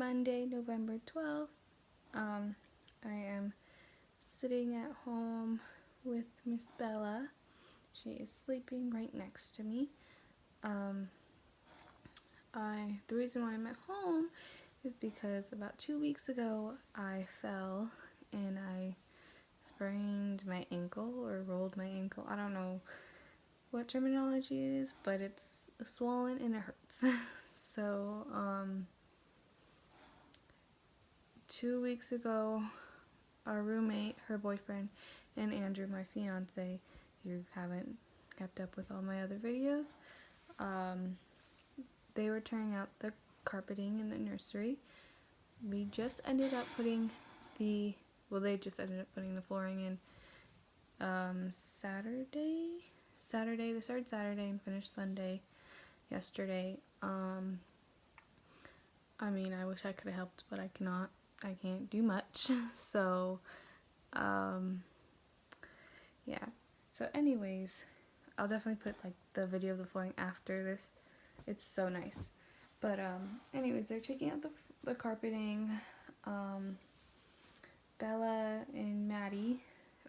Monday, November 12th. I am sitting at home with Miss Bella. She is sleeping right next to me. The reason why I'm at home is because about 2 weeks ago I fell and I sprained my ankle or rolled my ankle. I don't know what terminology it is, but it's swollen and it hurts. So, 2 weeks ago, our roommate, her boyfriend, and Andrew, my fiance, you haven't kept up with all my other videos, they were tearing out the carpeting in the nursery. We just ended up putting they just ended up putting the flooring in Saturday. They started Saturday and finished Sunday yesterday. I mean, I wish I could have helped, but I cannot. I can't do much. So, yeah. So anyways, I'll definitely put like the video of the flooring after this. It's so nice. But anyways, they're taking out the carpeting. Bella and Maddie,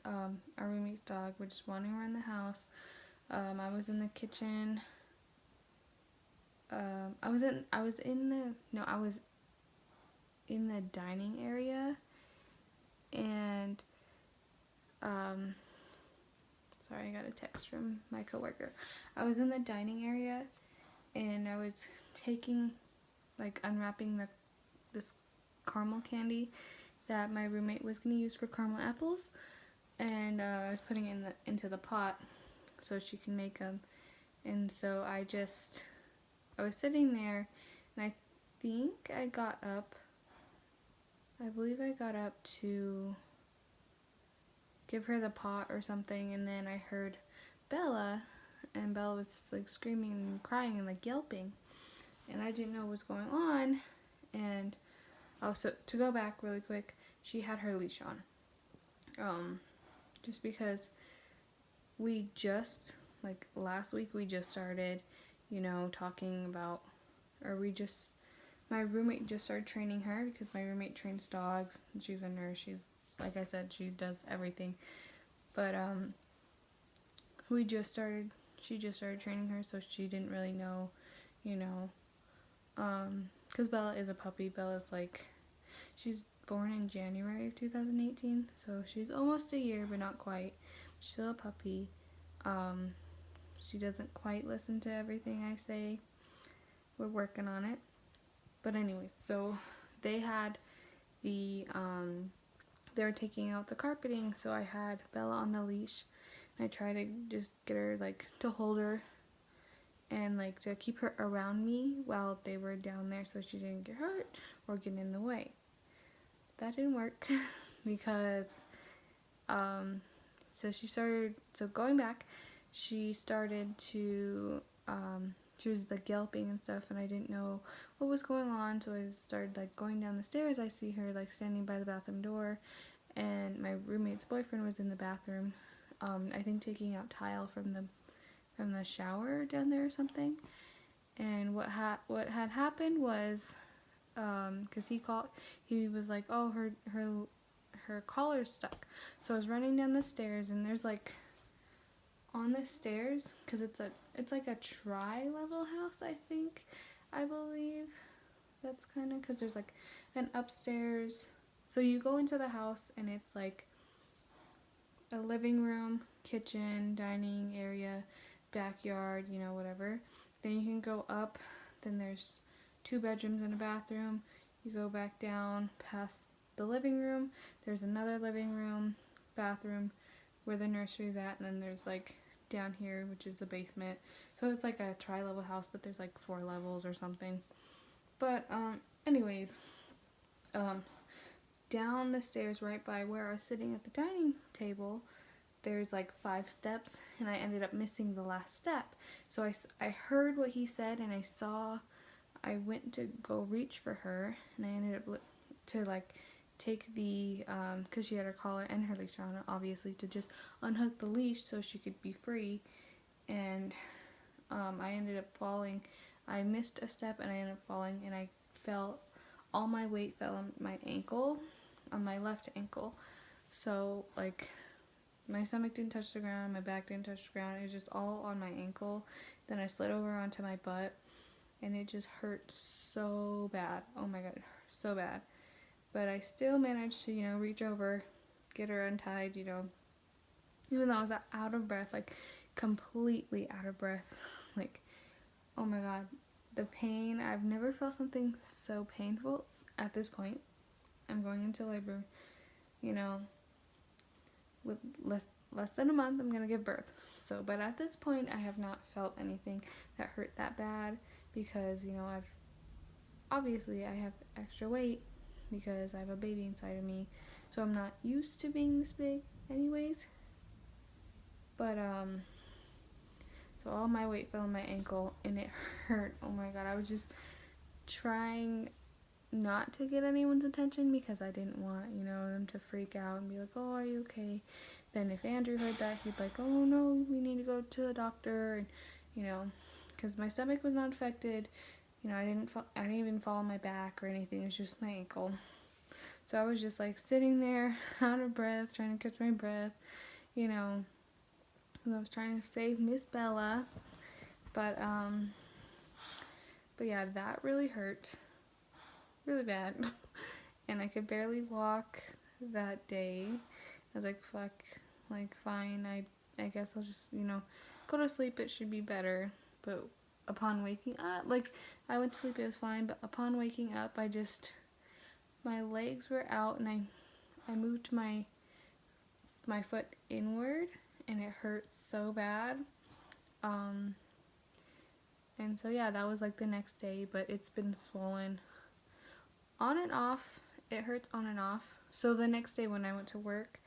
our roommate's dog, were just wandering around the house. I was in the kitchen. I was in the dining area, and sorry, I got a text from my coworker. I was in the dining area, and I was unwrapping this caramel candy that my roommate was gonna use for caramel apples, and I was putting it into the pot so she can make them. And so I was sitting there, and I think I got up. I believe I got up to give her the pot or something, and then I heard Bella, and Bella was like screaming and crying and like yelping, and I didn't know what was going on. And so to go back really quick, she had her leash on, just because we just last week we just started, talking about, my roommate just started training her, because my roommate trains dogs, and she's a nurse. She's, like I said, she does everything. But she just started training her, so she didn't really know, because Bella is a puppy. Bella's she's born in January of 2018, so she's almost a year, but not quite. She's still a puppy. She doesn't quite listen to everything I say. We're working on it. But anyways, so they had they were taking out the carpeting, so I had Bella on the leash, and I tried to just get her to hold her and to keep her around me while they were down there, so she didn't get hurt or get in the way. That didn't work because so going back, she started to she was yelping and stuff, and I didn't know what was going on, so I started going down the stairs. I see her standing by the bathroom door, and my roommate's boyfriend was in the bathroom, I think taking out tile from the shower down there or something. And what had happened was, because he was like, oh, her collar's stuck. So I was running down the stairs, and there's on the stairs, because it's like a tri-level house, I believe. That's kind of, because there's an upstairs. So you go into the house, and it's a living room, kitchen, dining area, backyard, whatever. Then you can go up, then there's 2 bedrooms and a bathroom. You go back down past the living room, there's another living room, bathroom, where the nursery's at, and then there's down here, which is the basement. So it's a tri-level house, but there's 4 levels or something. But anyways, down the stairs right by where I was sitting at the dining table, there's 5 steps, and I ended up missing the last step. So I heard what he said, and I went to go reach for her, and I ended up to take the, because she had her collar and her leash on, obviously, to just unhook the leash so she could be free. And I ended up falling. I missed a step, and I ended up falling, and I fell all my weight fell on my ankle, on my left ankle. So like my stomach didn't touch the ground, my back didn't touch the ground. It was just all on my ankle. Then I slid over onto my butt, and it just hurt so bad. Oh my god, so bad. But I still managed to, reach over, get her untied, even though I was out of breath, like completely out of breath. Like, oh my god, the pain. I've never felt something so painful at this point. I'm going into labor, with less than a month. I'm gonna give birth. So, but at this point, I have not felt anything that hurt that bad, because I have extra weight because I have a baby inside of me, so I'm not used to being this big anyways. But so all my weight fell on my ankle, and it hurt. Oh my god, I was just trying not to get anyone's attention, because I didn't want, them to freak out and be like, oh, are you okay? Then if Andrew heard that, he'd be like, oh no, we need to go to the doctor. And because my stomach was not affected, I didn't even fall on my back or anything. It was just my ankle. So I was just like sitting there out of breath, trying to catch my breath, because I was trying to save Miss Bella. But yeah, that really hurt really bad. And I could barely walk that day. I was like, fuck, like, fine, I guess I'll just, go to sleep. It should be better. But upon waking up, like, I went to sleep, it was fine, but upon waking up, my legs were out, and I moved my foot inward, and it hurt so bad. And so yeah, that was like the next day, but it's been swollen on and off. It hurts on and off. So the next day when I went to work,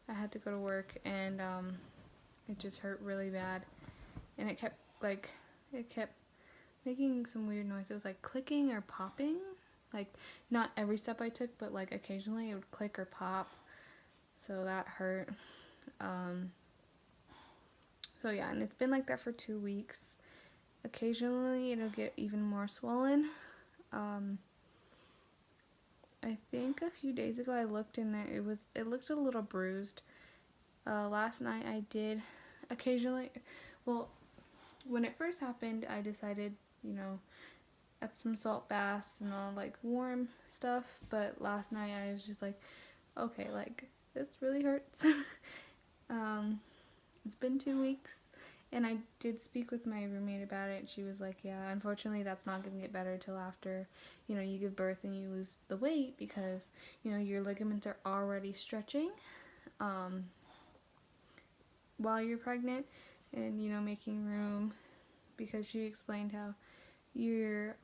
I had to go to work, and it just hurt really bad, and it kept making some weird noise. It was like clicking or popping, like not every step I took, but like occasionally it would click or pop. So that hurt. So yeah, and it's been like that for 2 weeks. Occasionally it'll get even more swollen. I think a few days ago I looked in there, it looked a little bruised. Last night I did occasionally, well, when it first happened, I decided, Epsom salt baths and all, like, warm stuff, but last night I was just like, okay, like, this really hurts. It's been 2 weeks, and I did speak with my roommate about it. She was like, yeah, unfortunately that's not going to get better till after, you give birth and you lose the weight, because, your ligaments are already stretching while you're pregnant, and, making room, because she explained how your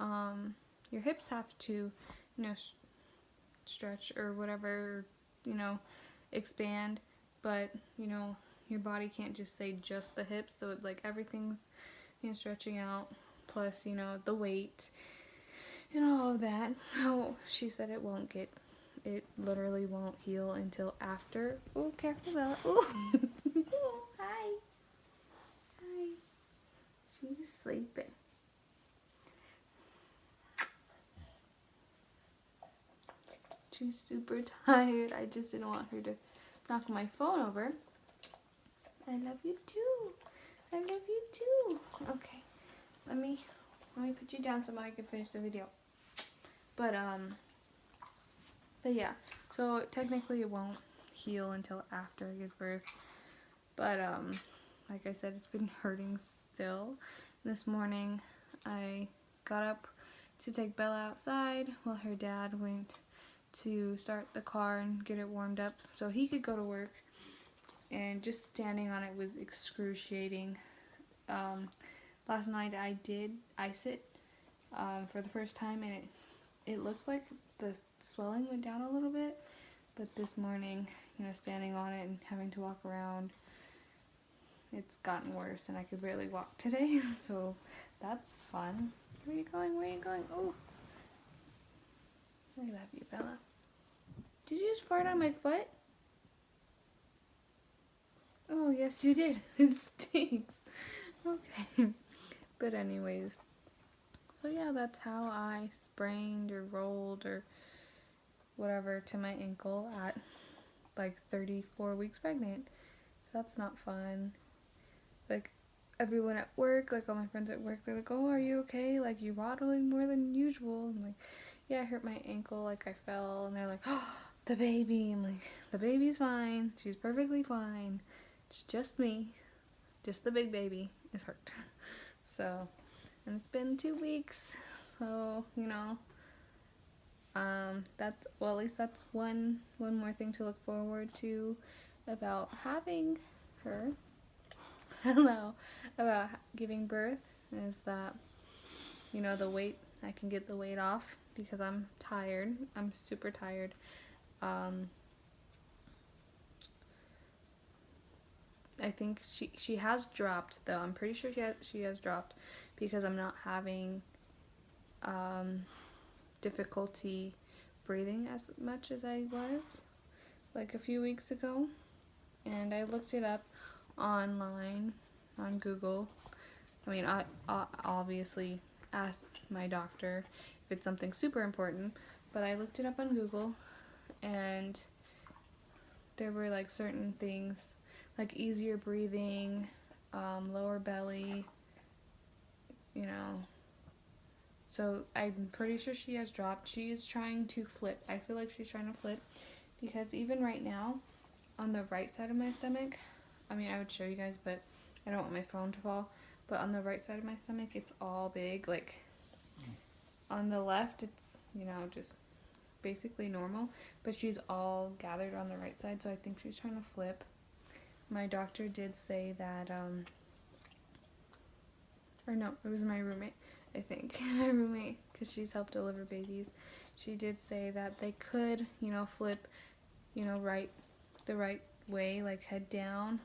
hips have to, stretch or whatever, expand, but, your body can't just say just the hips, so it's like everything's, stretching out, plus, the weight and all of that. So she said it literally won't heal until after. Oh, careful, Bella. Oh, hi. She's sleeping. She's super tired. I just didn't want her to knock my phone over. I love you too. Okay, let me put you down so I can finish the video. But yeah, so technically it won't heal until after I give birth. But like I said, it's been hurting still. This morning I got up to take Bella outside while her dad went to start the car and get it warmed up so he could go to work. And just standing on it was excruciating. Last night I did ice it for the first time, and it looks like the swelling went down a little bit, but this morning, standing on it and having to walk around, it's gotten worse, and I could barely walk today, so that's fun. Where are you going? Oh, I love you, Bella. Did you just fart on my foot? Oh, yes, you did. It stinks. Okay. But anyways, So yeah, that's how I sprained or rolled or whatever to my ankle at like 34 weeks pregnant. So that's not fun. Like everyone at work, like all my friends at work, they're like, "Oh, are you okay? Like you waddling more than usual." I'm like, "Yeah, I hurt my ankle, like I fell." And they're like, "Oh, the baby." I'm like, "The baby's fine. She's perfectly fine. It's just me. Just the big baby is hurt." So, and it's been 2 weeks. So, that's, well, at least that's one more thing to look forward to about having her. Hello, about giving birth is that, the weight, I can get the weight off because I'm tired. I'm super tired. I think she has dropped though. I'm pretty sure she has dropped because I'm not having difficulty breathing as much as I was like a few weeks ago. And I looked it up online on Google. I mean, I obviously asked my doctor if it's something super important, but I looked it up on Google, and there were like certain things like easier breathing, lower belly, you know. So I'm pretty sure she has dropped. She is trying to flip. I feel like she's trying to flip because even right now, on the right side of my stomach, I mean, I would show you guys, but I don't want my phone to fall. But on the right side of my stomach, it's all big. Like, on the left, it's, just basically normal. But she's all gathered on the right side, so I think she's trying to flip. My doctor did say that, or no, it was my roommate, I think. My roommate, because she's helped deliver babies. She did say that they could, flip, the right way, like head down,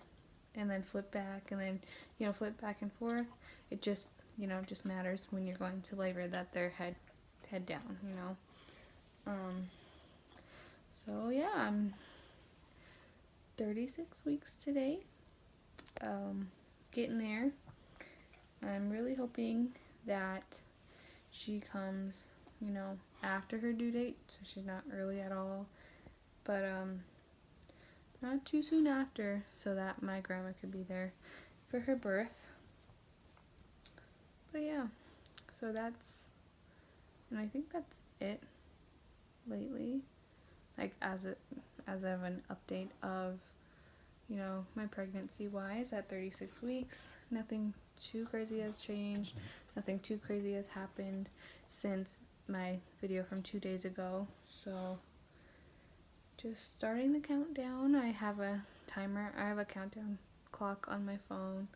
and then flip back, and then, flip back and forth. It just, just matters when you're going to labor that they're head down, So yeah, I'm 36 weeks today. Getting there. I'm really hoping that she comes, after her due date, so she's not early at all. But not too soon after, so that my grandma could be there for her birth. But yeah, so and I think that's it lately. Like as of an update of, my pregnancy wise at 36 weeks. Nothing too crazy has changed. Nothing too crazy has happened since my video from 2 days ago. So just starting the countdown. I have a timer. I have a countdown clock on my phone,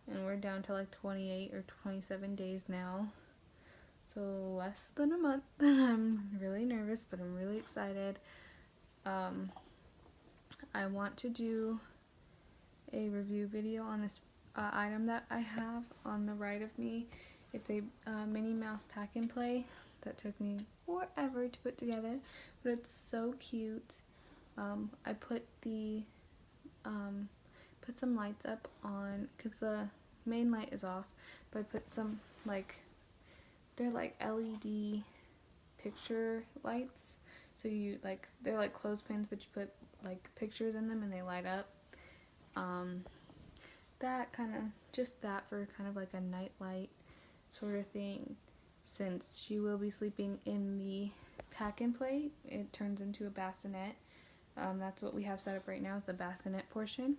and we're down to like 28 or 27 days now. So less than a month. I'm really nervous, but I'm really excited. I want to do a review video on this item that I have on the right of me. It's a Minnie Mouse pack and play that took me forever to put together, but it's so cute. I put some lights up on, because the main light is off, but I put some, they're like LED picture lights. So they're like clothespins, but you put like pictures in them and they light up. That for kind of like a night light sort of thing. Since she will be sleeping in the pack and play, it turns into a bassinet. That's what we have set up right now, is the bassinet portion.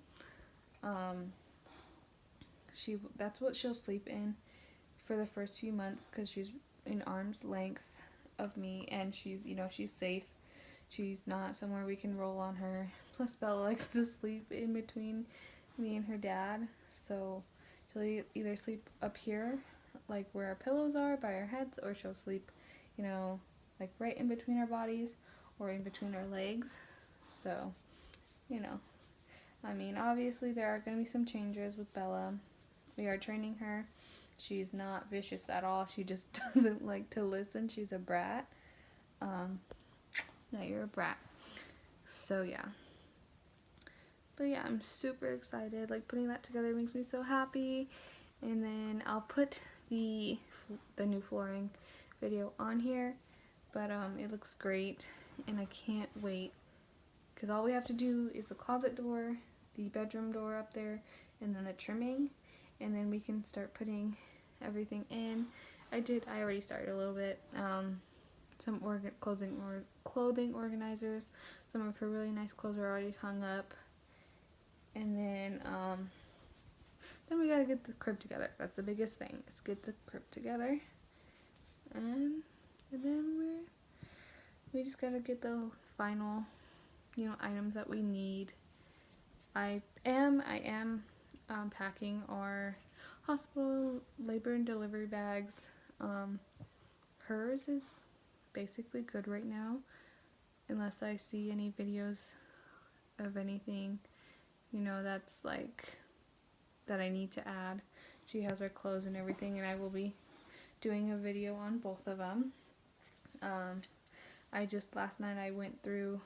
That's what she'll sleep in for the first few months, because she's in arm's length of me, and she's safe. She's not somewhere we can roll on her. Plus Bella likes to sleep in between me and her dad, so she'll either sleep up here, like where our pillows are by our heads, or she'll sleep, like right in between our bodies or in between our legs. So, I mean, obviously there are going to be some changes with Bella. We are training her. She's not vicious at all. She just doesn't like to listen. She's a brat. No, you're a brat. So yeah. But yeah, I'm super excited. Like, putting that together makes me so happy. And then I'll put the new flooring video on here, but it looks great and I can't wait, because all we have to do is the closet door, the bedroom door up there, and then the trimming, and then we can start putting everything in. I already started a little bit. Some clothing organizers. Some of her really nice clothes are already hung up, and then we gotta get the crib together. That's the biggest thing, is get the crib together, and then we just gotta get the final, items that we need. I am packing our hospital labor and delivery bags. Hers is basically good right now, unless I see any videos of anything, that's like that I need to add. She has her clothes and everything, and I will be doing a video on both of them. Last night I went through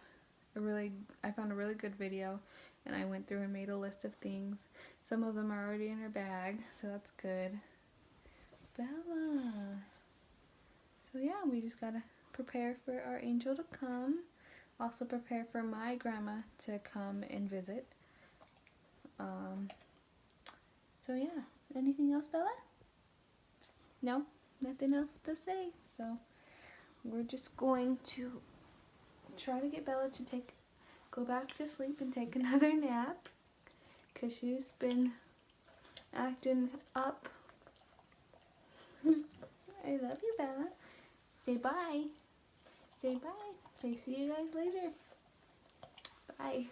I found a really good video, and I went through and made a list of things. Some of them are already in her bag, so that's good. Bella. So yeah, we just gotta prepare for our angel to come. Also prepare for my grandma to come and visit. So yeah, anything else, Bella? No? Nothing else to say. So we're just going to try to get Bella to go back to sleep and take another nap, because she's been acting up. I love you, Bella. Say bye. Say bye. Say see you guys later. Bye.